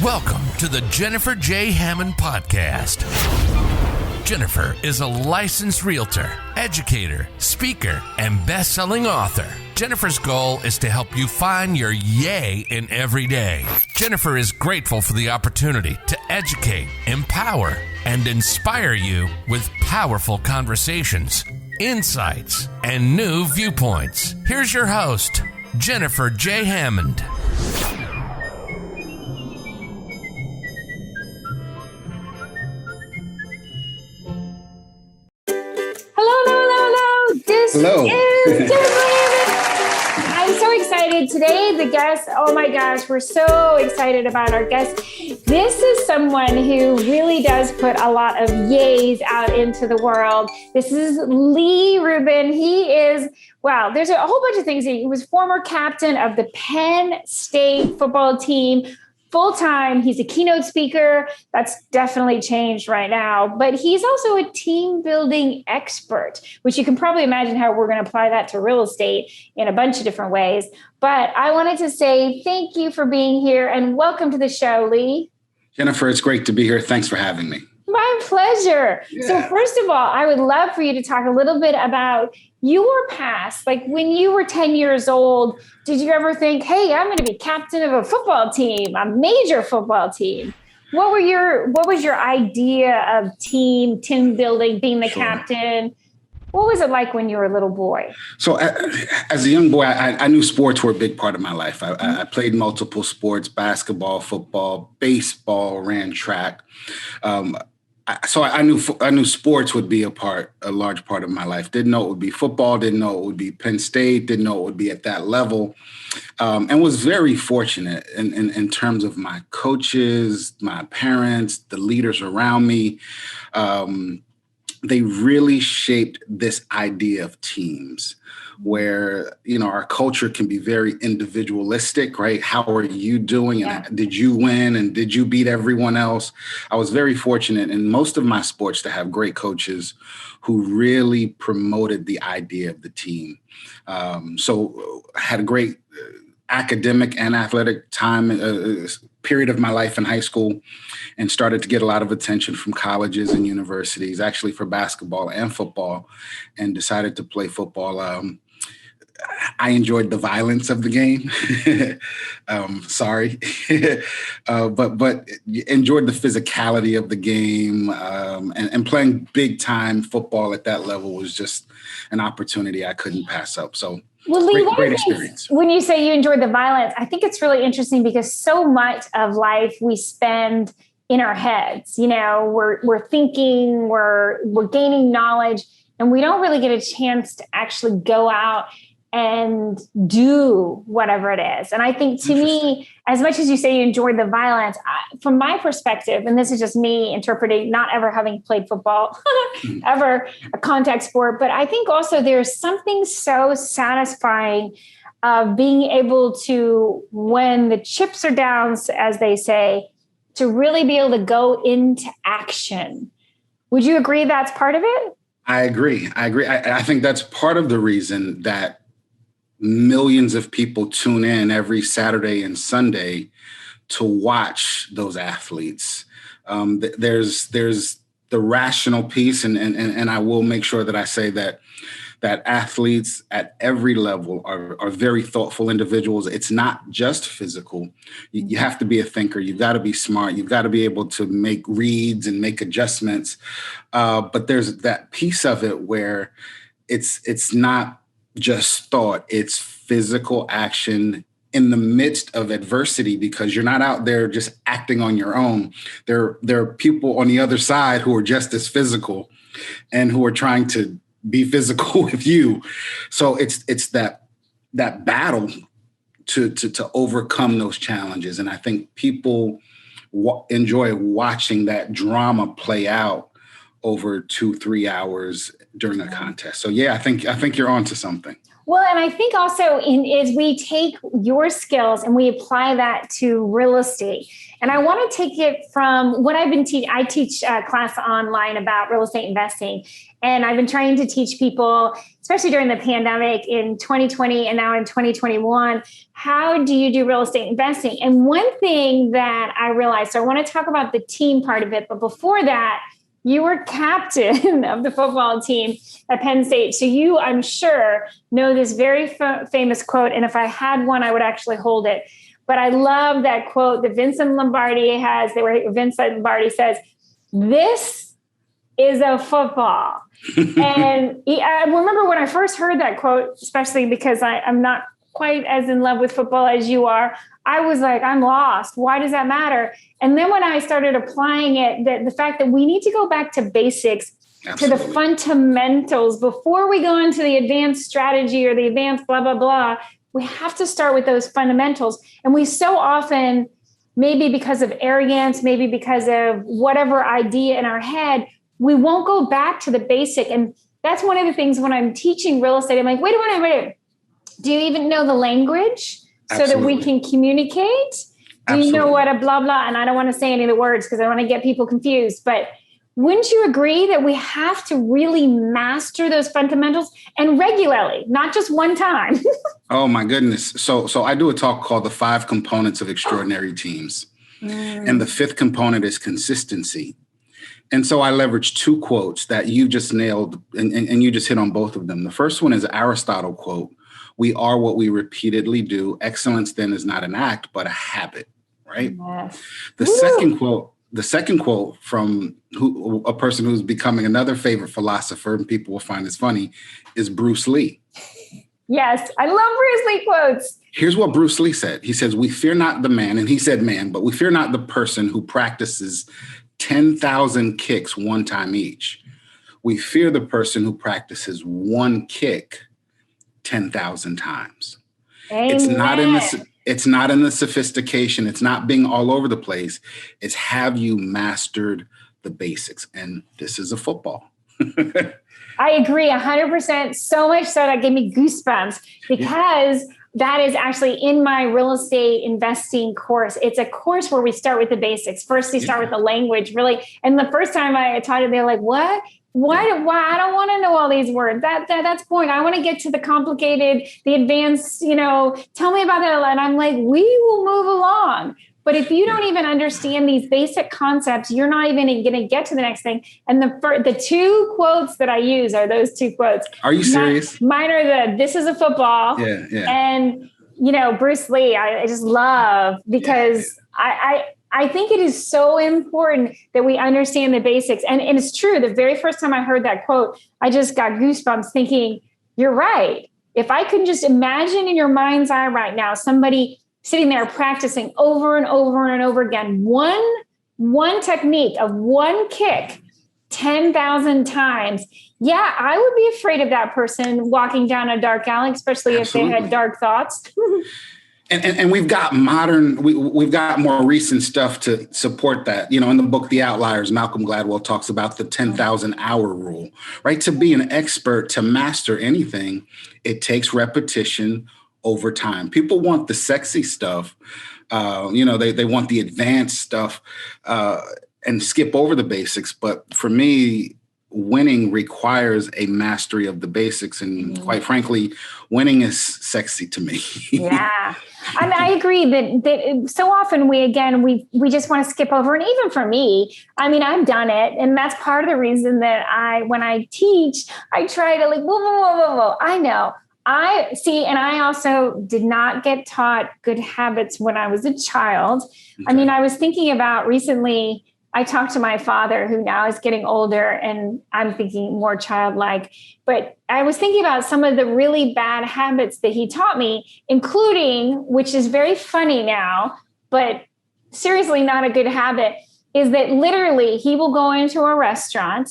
Welcome to the Jennifer J. Hammond Podcast. Jennifer is a licensed realtor, educator, speaker, and best-selling author. Jennifer's goal is to help you find your yay in every day. Jennifer is grateful for the opportunity to educate, empower, and inspire you with powerful conversations, insights, and new viewpoints. Here's your host, Jennifer J. Hammond. Hello. I'm so excited today. The guest, oh my gosh, we're so excited about our guest. This is someone who really does put a lot of yays out into the world. This is Lee Rubin. He is, wow, there's a whole bunch of things. He was former captain of the Penn State football team. Full-time, he's a keynote speaker. That's definitely changed right now. But he's also a team building expert, which you can probably imagine how we're going to apply that to real estate in a bunch of different ways. But I wanted to say thank you for being here and welcome to the show, Lee. Jennifer, it's great to be here. Thanks for having me. My pleasure. Yeah. So first of all, I would love for you to talk a little bit about your past. Like when you were 10 years old, did you ever think, hey, I'm going to be captain of a football team, a major football team? What was your idea of team building, being the captain? What was it like when you were a little boy? So as a young boy, I knew sports were a big part of my life. I played multiple sports, basketball, football, baseball, ran track. So I knew sports would be a large part of my life. Didn't know it would be football, didn't know it would be Penn State, didn't know it would be at that level, and was very fortunate in terms of my coaches, my parents, the leaders around me. They really shaped this idea of teams where, our culture can be very individualistic, right? How are you doing? And did you win? And did you beat everyone else? I was very fortunate in most of my sports to have great coaches who really promoted the idea of the team. So I had a great academic and athletic time, period of my life in high school, and started to get a lot of attention from colleges and universities, actually for basketball and football, and decided to play football. I enjoyed the violence of the game. Sorry. but enjoyed the physicality of the game. And playing big time football at that level was just an opportunity I couldn't pass up. So well, Lee, great experience. When you say you enjoyed the violence, I think it's really interesting because so much of life we spend in our heads. We're thinking, we're gaining knowledge, and we don't really get a chance to actually go out and do whatever it is. And I think to me, as much as you say you enjoyed the violence, from my perspective, and this is just me interpreting, not ever having played football, ever a contact sport, but I think also there's something so satisfying of being able to, when the chips are down, as they say, to really be able to go into action. Would you agree that's part of it? I agree. I think that's part of the reason that millions of people tune in every Saturday and Sunday to watch those athletes. There's the rational piece, and I will make sure that I say that athletes at every level are very thoughtful individuals. It's not just physical. You have to be a thinker. You've got to be smart. You've got to be able to make reads and make adjustments. But there's that piece of it where it's not just thought, it's physical action in the midst of adversity, because you're not out there just acting on your own. There are people on the other side who are just as physical and who are trying to be physical with you. So it's that battle to overcome those challenges. And I think people enjoy watching that drama play out over 2-3 hours during a contest. So yeah, I think you're onto something. Well, and I think also is we take your skills and we apply that to real estate. And I want to take it from what I've been teaching. I teach a class online about real estate investing. And I've been trying to teach people, especially during the pandemic in 2020 and now in 2021, how do you do real estate investing? And one thing that I realized, so I want to talk about the team part of it, but before that, you were captain of the football team at Penn State. So you, I'm sure, know this very famous quote. And if I had one, I would actually hold it. But I love that quote that Vince Lombardi has, where Vince Lombardi says, "This is a football." And I remember when I first heard that quote, especially because I'm not quite as in love with football as you are, I was like, I'm lost. Why does that matter? And then when I started applying it, the fact that we need to go back to basics, Absolutely. To the fundamentals before we go into the advanced strategy or the advanced blah, blah, blah, we have to start with those fundamentals. And we so often, maybe because of arrogance, maybe because of whatever idea in our head, we won't go back to the basic. And that's one of the things when I'm teaching real estate, I'm like, wait a minute. Do you even know the language so that we can communicate? Do you know what a blah, blah? And I don't want to say any of the words because I want to get people confused. But wouldn't you agree that we have to really master those fundamentals and regularly, not just one time? Oh, my goodness. So I do a talk called The 5 Components of Extraordinary Teams. And the 5th component is consistency. And so I leverage 2 quotes that you just nailed and you just hit on both of them. The first one is Aristotle quote. We are what we repeatedly do. Excellence then is not an act, but a habit, right? Yes. The second quote from a person who's becoming another favorite philosopher, and people will find this funny, is Bruce Lee. Yes, I love Bruce Lee quotes. Here's what Bruce Lee said. He says, "We fear not the man," and he said man, but we fear not the person who practices 10,000 kicks one time each. We fear the person who practices one kick 10,000 times. Amen. It's not in the sophistication. It's not being all over the place. It's have you mastered the basics? And this is a football. I agree 100%. So much so that gave me goosebumps because that is actually in my real estate investing course. It's a course where we start with the basics. First, we start with the language, really. And the first time I taught it, they're like, what? Why? I don't want to know all these words. That's boring. I want to get to the complicated, the advanced, tell me about that. And I'm like, we will move along. But if you don't even understand these basic concepts, you're not even going to get to the next thing. And the 2 quotes that I use are those 2 quotes. Are you serious? Mine are "This is a football." Yeah. And, Bruce Lee, I just love because I think it is so important that we understand the basics. And it's true. The very first time I heard that quote, I just got goosebumps thinking, you're right. If I could just imagine in your mind's eye right now, somebody sitting there practicing over and over and over again, one technique of one kick 10,000 times. Yeah, I would be afraid of that person walking down a dark alley, especially Absolutely. If they had dark thoughts. And we've got we've got more recent stuff to support that. In the book, The Outliers, Malcolm Gladwell talks about the 10,000 hour rule, right? To be an expert, to master anything, it takes repetition over time. People want the sexy stuff. They want the advanced stuff and skip over the basics. But for me, winning requires a mastery of the basics. And quite frankly, winning is sexy to me. Yeah. I agree that so often we just want to skip over. And even for me, I've done it. And that's part of the reason that when I teach, I try to whoa. I know. I see. And I also did not get taught good habits when I was a child. Okay. I was thinking about recently, I talked to my father, who now is getting older, and I'm thinking more childlike. But I was thinking about some of the really bad habits that he taught me, including, which is very funny now, but seriously not a good habit, is that literally he will go into a restaurant,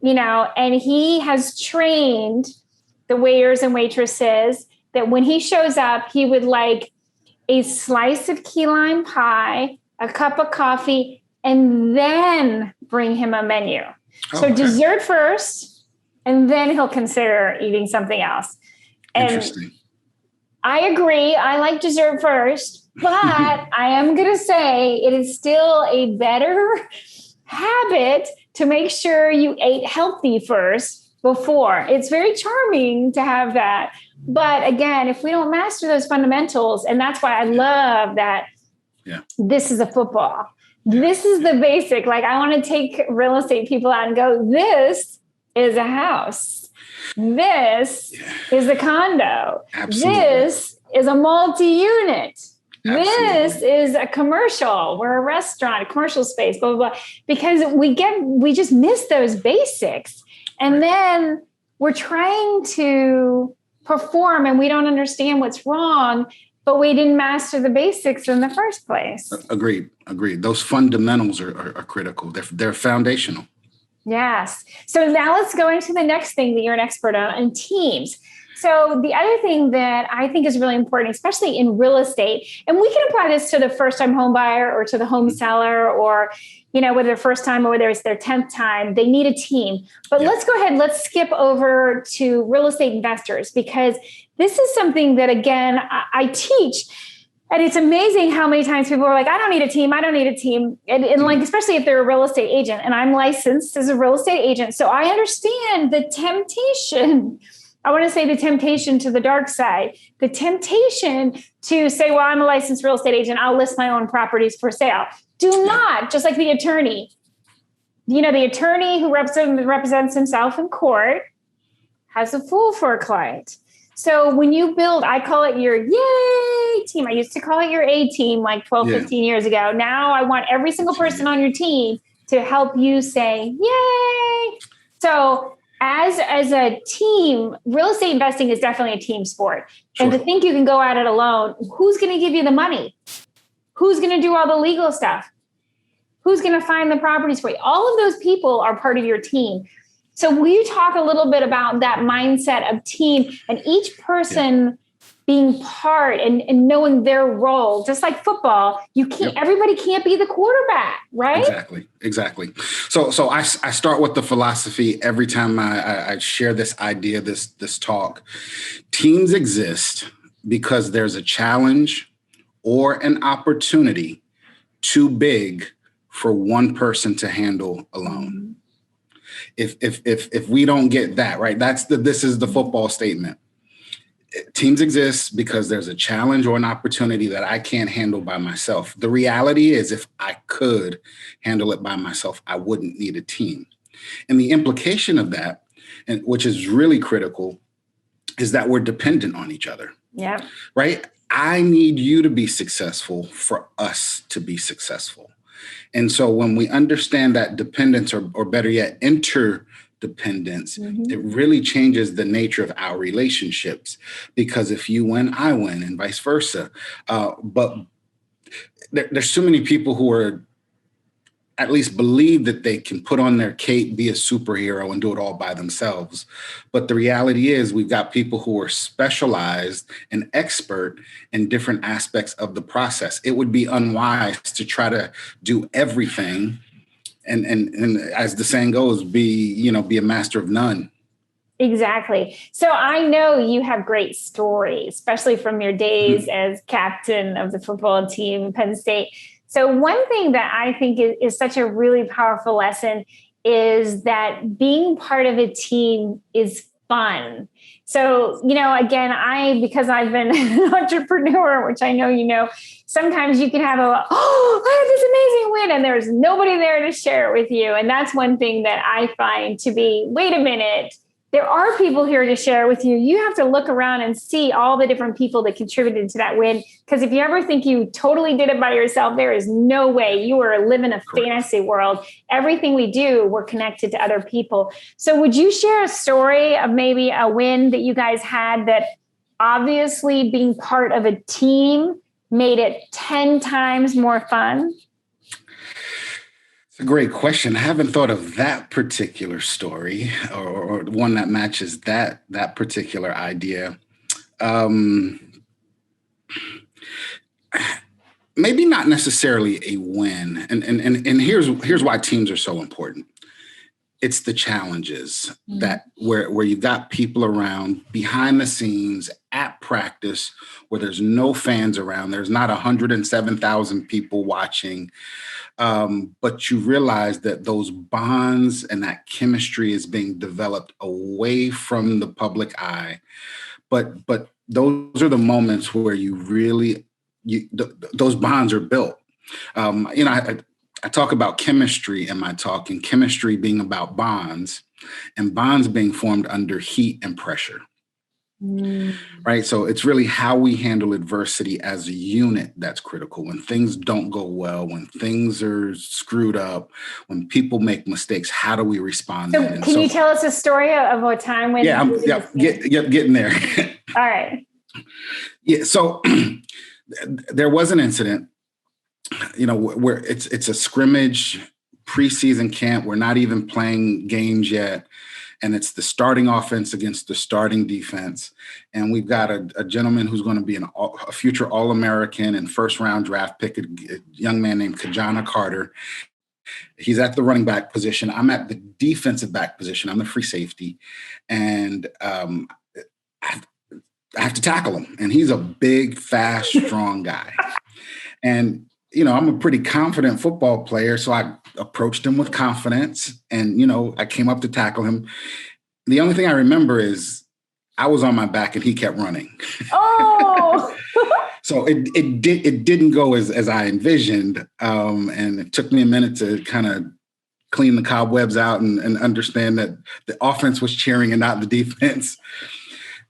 and he has trained the waiters and waitresses that when he shows up, he would like a slice of key lime pie, a cup of coffee, and then bring him a menu. So dessert first, and then he'll consider eating something else. Interesting. I agree. I like dessert first, but I am going to say it is still a better habit to make sure you ate healthy first before. It's very charming to have that. But again, if we don't master those fundamentals, and that's why I love that this is a football. This is the basic. Like, I want to take real estate people out and go, this is a house. This is a condo. Absolutely. This is a multi-unit. Absolutely. This is a commercial. We're a restaurant, a commercial space, blah, blah, blah. Because we just miss those basics. And then we're trying to perform and we don't understand what's wrong, but we didn't master the basics in the first place. Agreed. Those fundamentals are critical. They're foundational. Yes. So now let's go into the next thing that you're an expert on, and teams. So the other thing that I think is really important, especially in real estate, and we can apply this to the first-time home buyer or to the home seller, or, whether their first time or whether it's their 10th time, they need a team. But let's go ahead. Let's skip over to real estate investors, because this is something that, again, I teach. And it's amazing how many times people are like, I don't need a team. And like, especially if they're a real estate agent, and I'm licensed as a real estate agent. So I understand the temptation. I want to say the temptation to the dark side, the temptation to say, well, I'm a licensed real estate agent. I'll list my own properties for sale. Do not, just like the attorney. The attorney who represents himself in court has a fool for a client. So when you build, I call it your yay team. I used to call it your A team like 12, 15 years ago. Now I want every single person on your team to help you say, yay. So as a team, real estate investing is definitely a team sport. Sure. And to think you can go at it alone, who's going to give you the money? Who's going to do all the legal stuff? Who's going to find the properties for you? All of those people are part of your team. So will you talk a little bit about that mindset of team and each person being part and knowing their role? Just like football, you can't. Everybody can't be the quarterback, right? Exactly. So I start with the philosophy every time I share this idea, this talk. Teams exist because there's a challenge or an opportunity too big for one person to handle alone. If we don't get that, right, this is the football statement. Teams exist because there's a challenge or an opportunity that I can't handle by myself. The reality is, if I could handle it by myself, I wouldn't need a team. And the implication of that, and which is really critical, is that we're dependent on each other. Yeah. Right? I need you to be successful for us to be successful. And so when we understand that dependence, or better yet, interdependence, it really changes the nature of our relationships. Because if you win, I win, and vice versa. But there's so many people who are at least believe that they can put on their cape, be a superhero, and do it all by themselves. But the reality is, we've got people who are specialized and expert in different aspects of the process. It would be unwise to try to do everything. And as the saying goes, be a master of none. Exactly. So I know you have great stories, especially from your days as captain of the football team, Penn State. So one thing that I think is such a really powerful lesson is that being part of a team is fun. So, again, because I've been an entrepreneur, which I know, sometimes you can have I had this amazing win and there's nobody there to share it with you. And that's one thing that I find to be, wait a minute, there are people here to share with you. You have to look around and see all the different people that contributed to that win. Because if you ever think you totally did it by yourself, there is no way. You are living a fantasy world. Everything we do, we're connected to other people. So would you share a story of maybe a win that you guys had that obviously being part of a team made it 10 times more fun? It's a great question. I haven't thought of that particular story or one that matches that particular idea. Maybe not necessarily a win. And here's why teams are so important. it's the challenges that where you've got people around behind the scenes at practice where there's no fans around. There's not 107,000 people watching. But you realize that those bonds and that chemistry is being developed away from the public eye. But those are the moments where you really, those bonds are built. I talk about chemistry in my talk, and chemistry being about bonds and bonds being formed under heat and pressure. Right. So it's really how we handle adversity as a unit that's critical. When things don't go well, when things are screwed up, when people make mistakes, how do we respond? So can you tell us a story of a time when? Yeah, getting there. All right. Yeah. So there was an incident, where it's a scrimmage preseason camp. We're not even playing games yet. And it's the starting offense against the starting defense. And we've got a gentleman who's going to be a future All-American and first-round draft pick, a young man named Kajana Carter. He's at the running back position. I'm at the defensive back position. I'm the free safety. And I have to tackle him. And he's a big, fast, strong guy. And I'm a pretty confident football player, so I approached him with confidence and, I came up to tackle him. The only thing I remember is I was on my back and he kept running. Oh, so it didn't go as I envisioned. And it took me a minute to kind of clean the cobwebs out and understand that the offense was cheering and not the defense.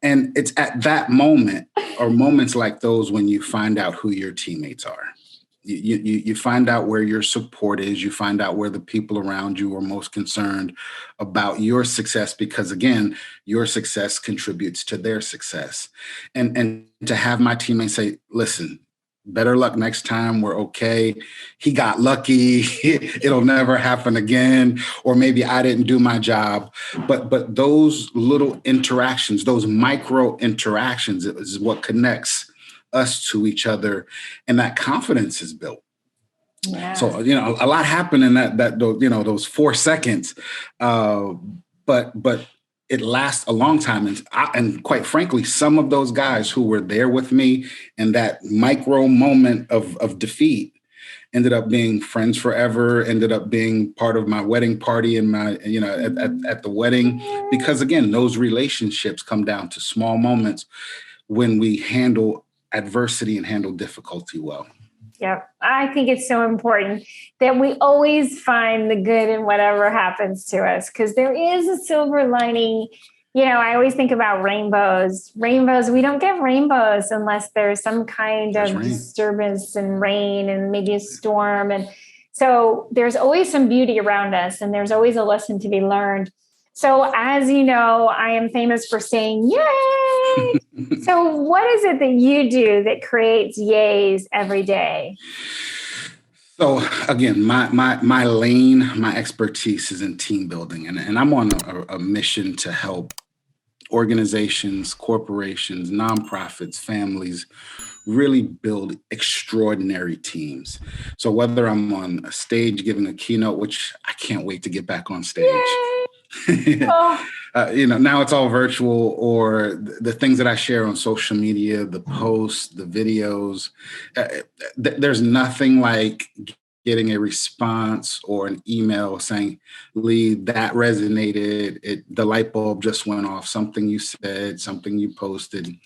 And it's at that moment or moments like those when you find out who your teammates are. You find out where your support is. You find out where the people around you are most concerned about your success, because again, your success contributes to their success. And to have my teammates say, listen, better luck next time. We're okay. He got lucky. It'll never happen again. Or maybe I didn't do my job. But those little interactions, those micro interactions is what connects us to each other, and that confidence is built. Yeah. So, a lot happened in those 4 seconds, but it lasts a long time. And quite frankly, some of those guys who were there with me in that micro moment of defeat ended up being friends forever, ended up being part of my wedding party and my, at the wedding, because again, those relationships come down to small moments when we handle adversity and handle difficulty well. Yeah, I think it's so important that we always find the good in whatever happens to us, because there is a silver lining. I always think about rainbows. We don't get rainbows unless there's some kind of disturbance and rain and maybe a storm. And so there's always some beauty around us, and there's always a lesson to be learned. So as you know, I am famous for saying, yay. So what is it that you do that creates yays every day? So again, my lane, my expertise is in team building. And I'm on a mission to help organizations, corporations, nonprofits, families really build extraordinary teams. So whether I'm on a stage giving a keynote, which I can't wait to get back on stage. Oh. Now it's all virtual, or the things that I share on social media, the posts, the videos. There's nothing like getting a response or an email saying, Lee, that resonated. The light bulb just went off. Something you said, something you posted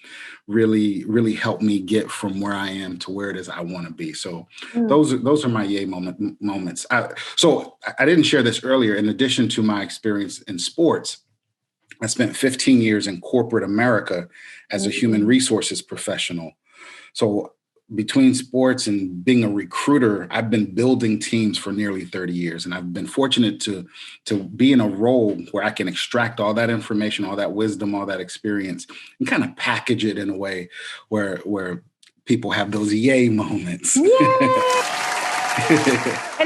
really, really helped me get from where I am to where it is I want to be. So those are my yay moments. So I didn't share this earlier. In addition to my experience in sports, I spent 15 years in corporate America as a human resources professional. So between sports and being a recruiter, I've been building teams for nearly 30 years. And I've been fortunate to be in a role where I can extract all that information, all that wisdom, all that experience, and kind of package it in a way where people have those yay moments. And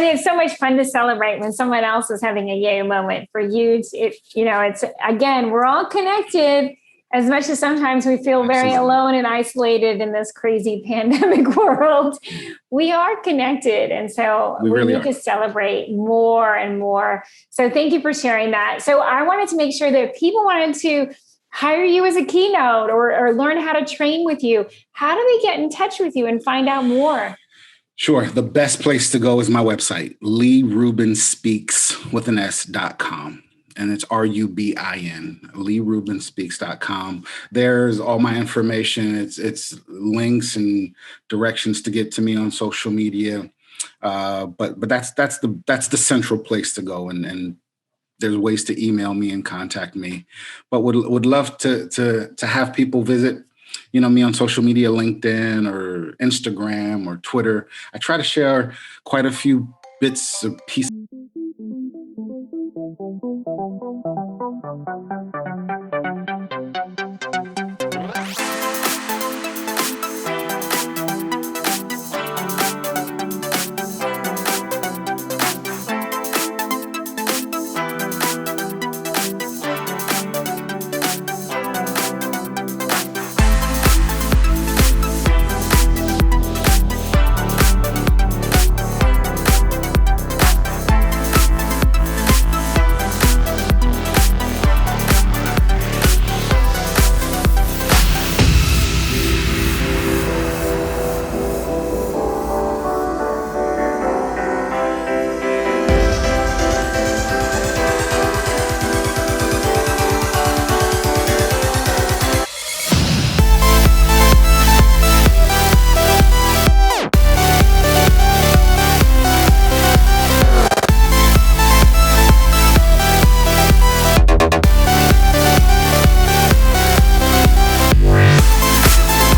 it's so much fun to celebrate when someone else is having a yay moment. For you, it's again, we're all connected. As much as sometimes we feel very alone and isolated in this crazy pandemic world, we are connected. And so we need to celebrate more and more. So thank you for sharing that. So I wanted to make sure that if people wanted to hire you as a keynote or learn how to train with you, how do they get in touch with you and find out more? Sure. The best place to go is my website, LeeRubinspeaks.com. And it's RUBIN, LeeRubinspeaks.com. There's all my information. It's links and directions to get to me on social media. But that's the central place to go. And there's ways to email me and contact me. But would love to have people visit, me on social media, LinkedIn or Instagram or Twitter. I try to share quite a few bits of pieces.